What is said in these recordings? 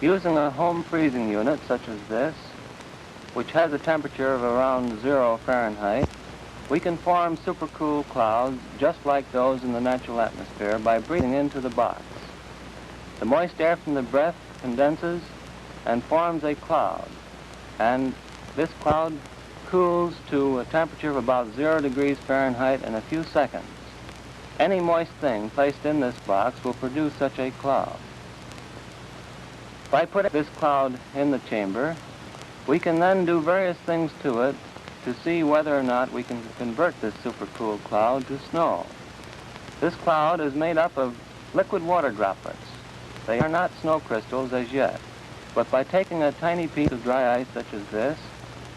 Using a home freezing unit such as this, which has a temperature of around 0 Fahrenheit, we can form supercool clouds just like those in the natural atmosphere by breathing into the box. The moist air from the breath condenses and forms a cloud, and this cloud cools to a temperature of about 0 degrees Fahrenheit in a few seconds. Any moist thing placed in this box will produce such a cloud. By putting this cloud in the chamber, we can then do various things to it to see whether or not we can convert this supercool cloud to snow. This cloud is made up of liquid water droplets. They are not snow crystals as yet, but by taking a tiny piece of dry ice such as this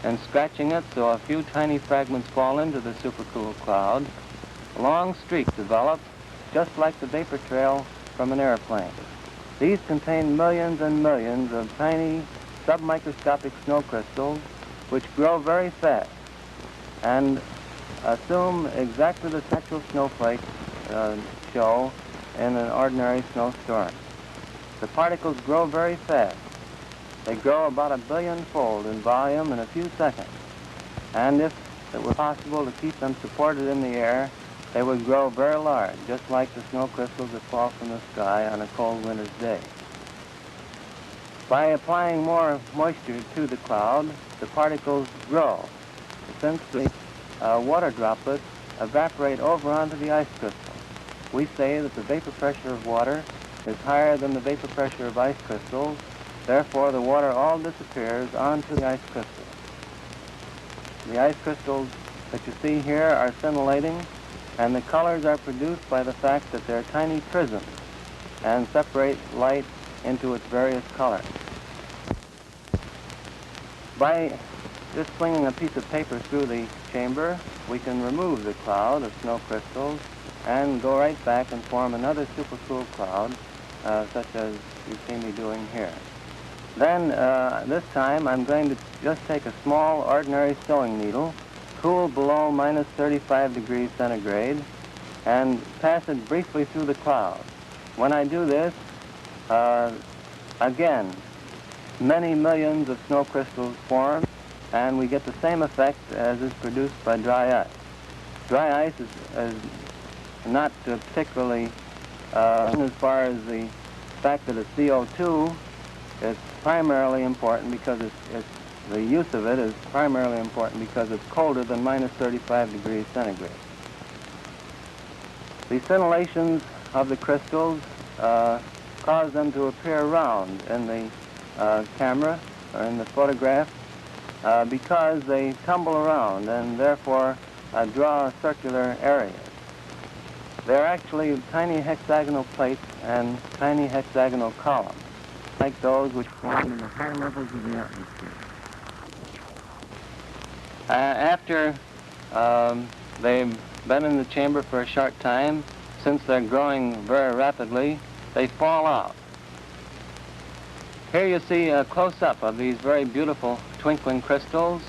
and scratching it so a few tiny fragments fall into the supercool cloud, long streaks develop just like the vapor trail from an airplane. These contain millions and millions of tiny submicroscopic snow crystals which grow very fast and assume exactly the natural snowflakes show in an ordinary snowstorm. The particles grow very fast. They grow about 1 billion-fold in volume in a few seconds. And if it were possible to keep them supported in the air, they would grow very large, just like the snow crystals that fall from the sky on a cold winter's day. By applying more moisture to the cloud, the particles grow. Since the water droplets evaporate over onto the ice crystal, we say that the vapor pressure of water is higher than the vapor pressure of ice crystals. Therefore, the water all disappears onto the ice crystals. The ice crystals that you see here are scintillating, and the colors are produced by the fact that they're tiny prisms and separate light into its various colors. By just flinging a piece of paper through the chamber, we can remove the cloud of snow crystals and go right back and form another supercool cloud, such as you see me doing here. Then, this time, I'm going to just take a small, ordinary sewing needle, cool below minus 35 degrees centigrade, and pass it briefly through the cloud. When I do this, again, many millions of snow crystals form, and we get the same effect as is produced by dry ice. Dry ice is not particularly, as far as the fact that it's CO2, it's primarily important because the use of it is primarily important because it's colder than minus 35 degrees centigrade. The scintillations of the crystals cause them to appear round in the camera or in the photograph because they tumble around and therefore draw circular areas. They're actually tiny hexagonal plates and tiny hexagonal columns, like those which form in the high levels of the atmosphere. After they've been in the chamber for a short time, since they're growing very rapidly, they fall out. Here you see a close-up of these very beautiful twinkling crystals,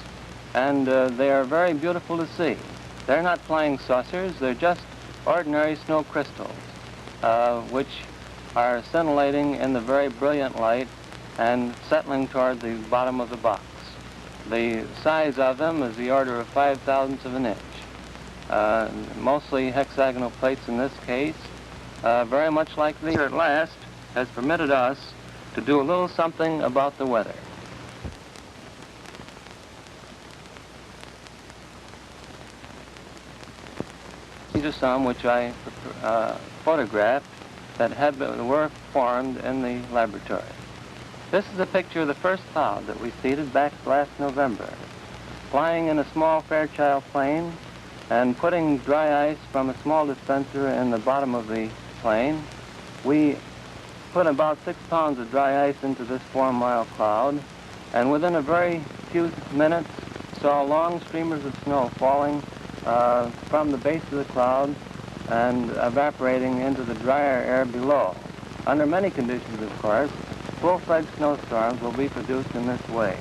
and they are very beautiful to see. They're not flying saucers, they're just ordinary snow crystals, which are scintillating in the very brilliant light and settling toward the bottom of the box. The size of them is the order of 5/1000ths of an inch. Mostly hexagonal plates in this case, very much like these. At last has permitted us to do a little something about the weather. These are some which I photographed that were formed in the laboratory. This is a picture of the first cloud that we seeded back last November. Flying in a small Fairchild plane and putting dry ice from a small dispenser in the bottom of the plane, we put about 6 pounds of dry ice into this 4-mile cloud, and within a very few minutes saw long streamers of snow falling from the base of the cloud and evaporating into the drier air below. Under many conditions, of course, full-fledged snowstorms will be produced in this way.